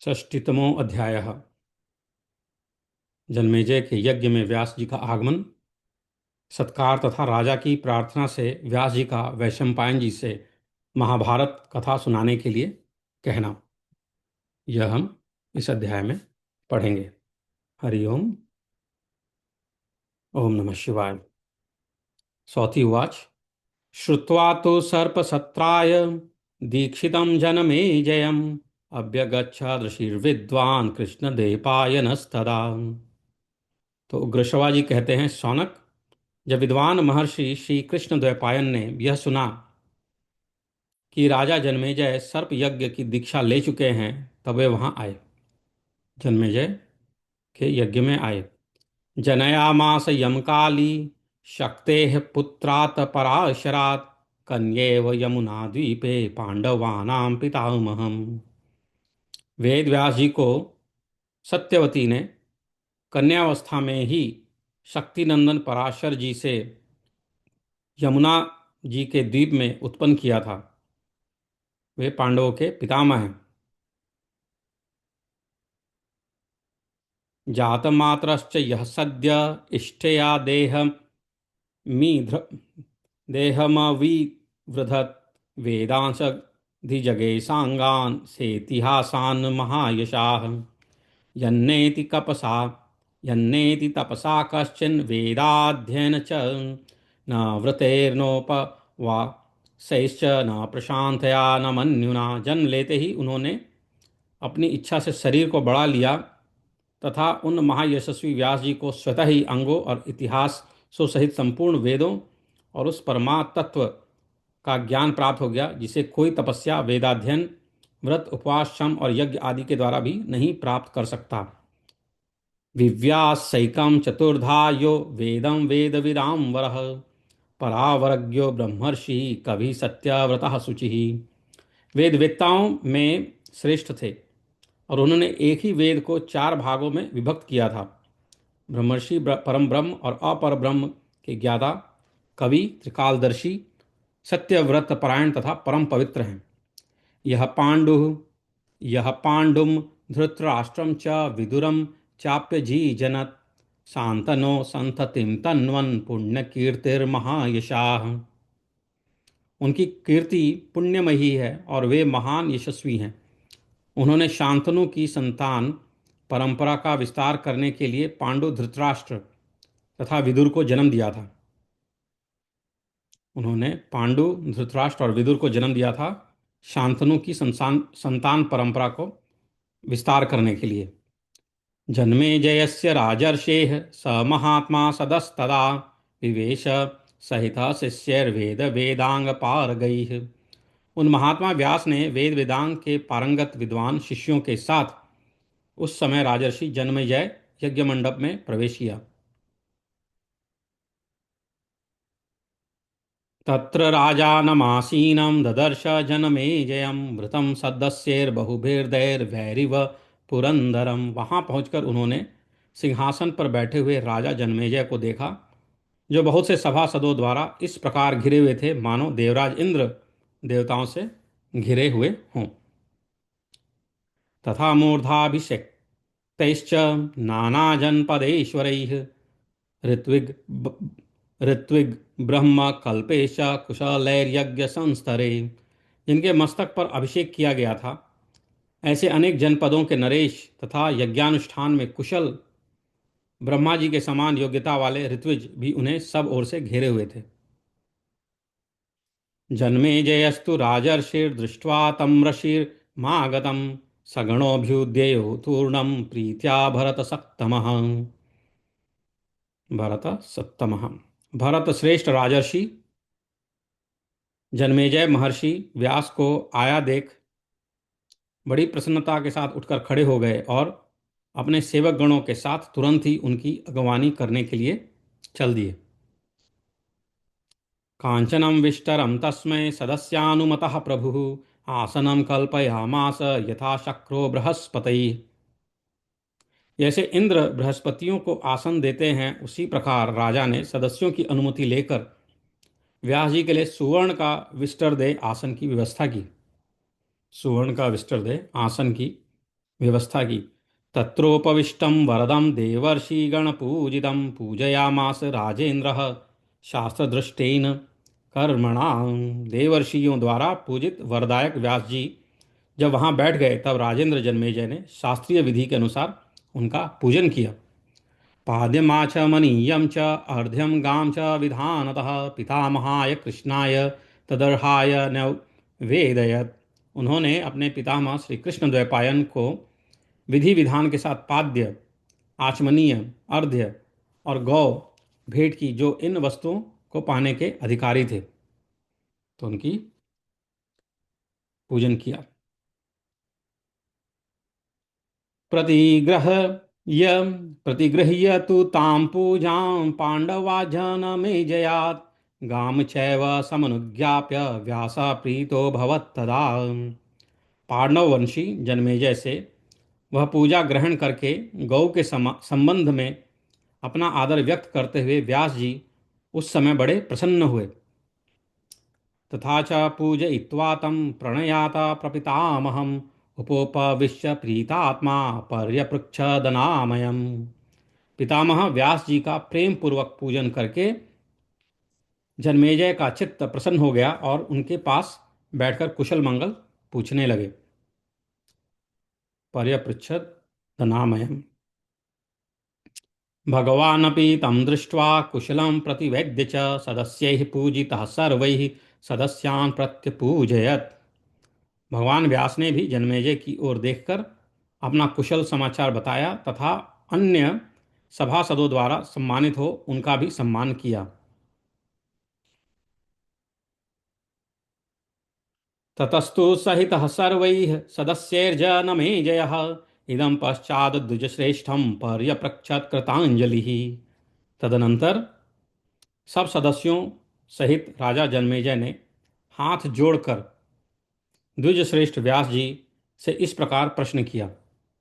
षष्ठीतमो अध्यायः। जन्मेजय के यज्ञ में व्यास जी का आगमन, सत्कार तथा राजा की प्रार्थना से व्यास जी का वैशंपायन जी से महाभारत कथा सुनाने के लिए कहना, यह हम इस अध्याय में पढ़ेंगे। हरि ओम। ओम नमः शिवाय। सौति उवाच। श्रुत्वा तो सर्पसत्राय दीक्षितं जनमेजयम् अभ्यगच्छत् ऋषिर्विद्वान् कृष्णदेवपायनस्तदा। तो उग्रश्रवा जी कहते हैं, शौनक, जब विद्वान महर्षि श्री कृष्ण द्वैपायन ने यह सुना कि राजा जन्मेजय सर्प यज्ञ की दीक्षा ले चुके हैं, तब वे वहां आए, जन्मेजय के यज्ञ में आए। जनयामास यमकाली शक्तेः पुत्रात् पराशरात् कन्येव यमुना द्वीपे पांडवानां पितामहम्। वेद व्यास जी को सत्यवती ने कन्यावस्था में ही शक्तिनंदन पराशर जी से यमुना जी के द्वीप में उत्पन्न किया था। वे पांडवों के पितामह हैं। जातमात्रश्च यः सद्य इष्टया देहमविवृधत् वेदांसधिजगे सांगान् सेतिहासान् महायशाः यन्नेति कपसा यन्नेति तपसा कश्चिन् वेदाध्ययन च न व्रतैर्नोपवासैश्च न प्रशांतया न मन्युना। जन्म लेते ही उन्होंने अपनी इच्छा से शरीर को बढ़ा लिया तथा उन महायशस्वी व्यास जी को स्वतः ही अंगों और इतिहास सो सहित संपूर्ण वेदों और उस परमात्म तत्व का ज्ञान प्राप्त हो गया, जिसे कोई तपस्या, वेदाध्ययन, व्रत, उपवास, शम और यज्ञ आदि के द्वारा भी नहीं प्राप्त कर सकता। विव्यासैकं चतुर्धा यो वेदं वेदविदां वरः परावरज्ञो ब्रह्मर्षि कवि सत्यव्रतः शुचिः। वेदवेत्ताओं में श्रेष्ठ थे और उन्होंने एक ही वेद को चार भागों में विभक्त किया था। ब्रह्मर्षि, परम ब्रह्म और अपर ब्रह्म के ज्ञाता, कवि, त्रिकालदर्शी, सत्यव्रत परायण तथा परम पवित्र हैं। यह पांडुम धृतराष्ट्रम च विदुरम चाप्यजीजनत शांतनो संततिम तन्वन पुण्यकीर्तिर्महायशाः। उनकी कीर्ति पुण्यमयी है और वे महान यशस्वी हैं। उन्होंने शांतनु की संतान परंपरा का विस्तार करने के लिए पांडु, धृतराष्ट्र तथा विदुर को जन्म दिया था। उन्होंने पांडु, धृतराष्ट्र और विदुर को जन्म दिया था शांतनु की संतान परंपरा को विस्तार करने के लिए। जन्मेजयस्य राजर्षेः स महात्मा सदस्तदा विवेश सहित शिष्यैर्वेद वेदांग पारगैः। उन महात्मा व्यास ने वेद वेदांग के पारंगत विद्वान शिष्यों के साथ उस समय राजर्षि जन्मेजय यज्ञ मंडप में प्रवेश किया। तत्र राजानमासीनं ददर्श जनमेजयं मृतं सदस्यैर्बहुभिर्दैर्भैरिव पुरंदरम। वहां पहुंचकर उन्होंने सिंहासन पर बैठे हुए राजा जन्मेजय को देखा, जो बहुत से सभासदों द्वारा इस प्रकार घिरे हुए थे मानो देवराज इंद्र देवताओं से घिरे हुए हों। तथा मूर्धाभिषेक्तैश्च नानाजनपदेश्वरैः ऋत्विग ऋत्विग ब्रह्म कल्पेश कुशलैर्यज्ञ संस्तरे। जिनके मस्तक पर अभिषेक किया गया था, ऐसे अनेक जनपदों के नरेश तथा यज्ञानुष्ठान में कुशल ब्रह्मा जी के समान योग्यता वाले ऋत्विज भी उन्हें सब ओर से घेरे हुए थे। जन्मेजयस्तु राजर्षिर्दृष्ट्वा तं ऋषिर्मागतं सगणोऽभ्युदयौ तूर्णं प्रीत्या भरत सत्तमः। भरत श्रेष्ठ राजर्षि जन्मेजय महर्षि व्यास को आया देख बड़ी प्रसन्नता के साथ उठकर खड़े हो गए और अपने सेवक गणों के साथ तुरंत ही उनकी अगवानी करने के लिए चल दिए। कांचनम विष्टरम तस्मै सदस्यानुमतः प्रभु आसनम कल्पयामास यथा शक्रो बृहस्पति। जैसे इंद्र बृहस्पतियों को आसन देते हैं, उसी प्रकार राजा ने सदस्यों की अनुमति लेकर व्यास जी के लिए सुवर्ण का विस्टर दे आसन की व्यवस्था की। सुवर्ण का विस्टर दे आसन की व्यवस्था की। तत्रोपविष्टं वरदं देवर्षिगणपूजितं पूजयामास राजेन्द्रः शास्त्रदृष्टेन कर्मणा। देवर्षियों द्वारा पूजित वरदायक व्यास जी जब वहां बैठ गए, तब राजेंद्र जन्मेजय ने शास्त्रीय विधि के अनुसार उनका पूजन किया। पाद्यमाचमनीयं च अर्घ्यं गां च विधानतः पितामहाय कृष्णाय तदर्हाय न्यवेदयत्। उन्होंने अपने पितामह श्री कृष्ण द्वैपायन को विधि विधान के साथ पाद्य, आचमनीय, अर्घ्य और गौ भेंट की, जो इन वस्तुओं को पाने के अधिकारी थे, तो उनकी पूजन किया। प्रतिग्रह य प्रतिगृह्य तु तां पूजां पांडवा जनमेजयात् गाम चैव समनुज्ञाप्य व्यासा प्रीतो भवत्तदा। पांडव वंशी जन्मेजय से वह पूजा ग्रहण करके गौ के संबंध में अपना आदर व्यक्त करते हुए व्यास जी उस समय बड़े प्रसन्न हुए। तथा च पूजयित्वा तं प्रणयाता प्रपितामहम् उपोपविश्य प्रीतात्मा पर्यपृच्छदनामयम्। पितामह व्यास जी का प्रेम पूर्वक पूजन करके जन्मेजय का चित्त प्रसन्न हो गया और उनके पास बैठकर कुशल मंगल पूछने लगे। पर्यपृच्छदनामयम्। भगवानपि तं दृष्ट्वा कुशलं प्रतिवेद्य च सदस्यैः पूजितः सर्वैः सदस्यान् प्रत्यपूजयत्। भगवान व्यास ने भी जन्मेजय की ओर देखकर अपना कुशल समाचार बताया तथा अन्य सभासदों द्वारा सम्मानित हो उनका भी सम्मान किया। ततस्तु सहितः सर्वैः सदस्यैर्जनमेजयः इदं पश्चात् द्विजश्रेष्ठं पर्यपृच्छत् कृतांजलिः। तदनंतर सब सदस्यों सहित राजा जन्मेजय ने हाथ जोड़कर द्विजश्रेष्ठ व्यास जी से इस प्रकार प्रश्न किया।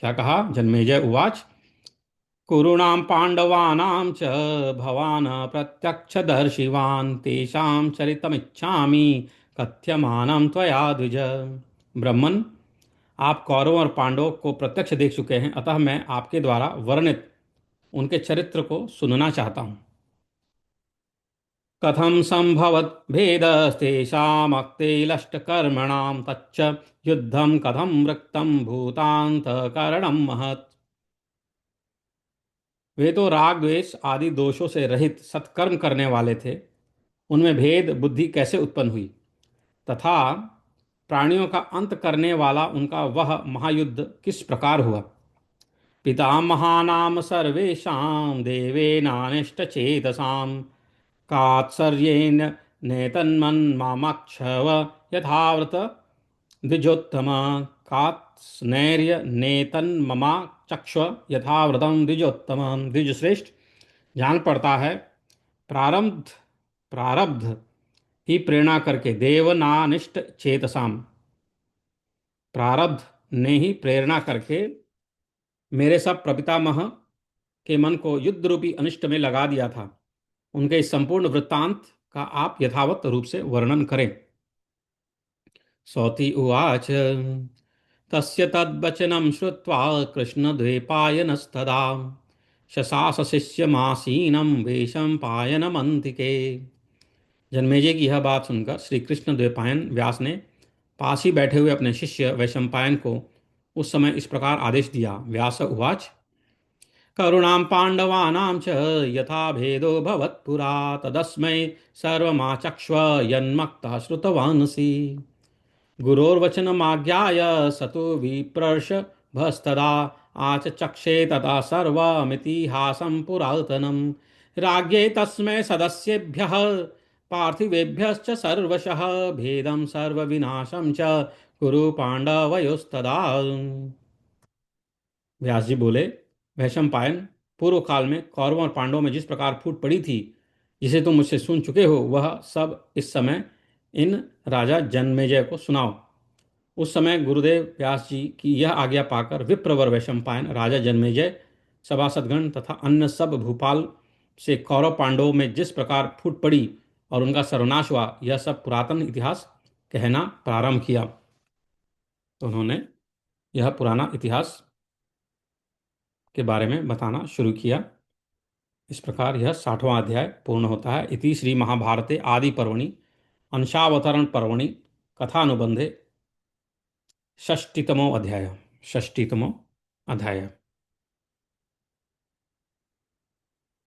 क्या कहा? जन्मेजय उवाच कुरूणां पाण्डवानां च भवान् प्रत्यक्षदर्शिवान् तेषां चरितमिच्छामि कथ्यमानं त्वया द्विज। ब्रह्मन, आप कौरवों और पांडवों को प्रत्यक्ष देख चुके हैं, अतः मैं आपके द्वारा वर्णित उनके चरित्र को सुनना चाहता हूँ। कथं संभवत् भेदस्तेषामक्तेलष्टकर्मणां तच्च युद्धं कथं वृत्तं भूतान्तकरणं महत्। वे तो राग द्वेष आदि दोषों से रहित सत्कर्म करने वाले थे, उनमें भेद बुद्धि कैसे उत्पन्न हुई, तथा प्राणियों का अंत करने वाला उनका वह महायुद्ध किस प्रकार हुआ। पितामहानां सर्वेषां देवेनानिष्टचेतसां कात्सर्येण नेतन्मन्मामक्षव यथाव्रत द्विजोत्तम। कात्स्नैर्य नेतन्ममा चक्ष्व यथाव्रतम द्विजोत्तम। द्विजश्रेष्ठ, जान पड़ता है प्रारब्ध प्रारब्ध ही प्रेरणा करके देवनानिष्ट चेतसाम, प्रारब्ध ने ही प्रेरणा करके मेरे सब प्रपितामह के मन को युद्ध रूपी अनिष्ट में लगा दिया था। उनके इस संपूर्ण वृत्तांत का आप यथावत रूप से वर्णन करें। सौति उवाच तस्य तद्वचनं श्रुत्वा कृष्णद्वैपायनस्तदा शशास शिष्यमासीनं वेशं पायनमन्तिके। जन्मेजय की यह बात सुनकर श्री कृष्ण द्वैपायन व्यास ने पास ही बैठे हुए अपने शिष्य वैशंपायन को उस समय इस प्रकार आदेश दिया। व्यास उवाच करुणां पाण्डवानां च यथा भेदो भवत्पुरा तदस्मै सर्वमाचक्ष्व यन्मक्तः श्रुतवानसि। गुरोर्वचनमाज्ञाय स तु विप्रर्षभस्तदा आचचक्षे तथा सर्वमितिहासं पुरातनम्। राज्ञे तस्मै सदस्येभ्यः पार्थिवेभ्यश्च सर्वशः भेदं सर्वविनाशं च कुरु पाण्डवयोस्तदा। व्यास जी बोले, वैशंपायन, पूर्व काल में कौरवों और पांडवों में जिस प्रकार फूट पड़ी थी, जिसे तुम मुझसे सुन चुके हो, वह सब इस समय इन राजा जन्मेजय को सुनाओ। उस समय गुरुदेव व्यास जी की यह आज्ञा पाकर विप्रवर वैशंपायन, राजा जन्मेजय, सभासदगण तथा अन्य सब भूपाल से कौरव पांडवों में जिस प्रकार फूट पड़ी और उनका सर्वनाश हुआ, यह सब पुरातन इतिहास कहना प्रारंभ किया। तो उन्होंने यह पुराना इतिहास के बारे में बताना शुरू किया। इस प्रकार यह 60वां अध्याय पूर्ण होता है। इति श्री महाभारते आदि पर्वणि अंशावतरण पर्वणि कथानुबंधे षष्टितमो अध्याय। षष्टितमो अध्याय।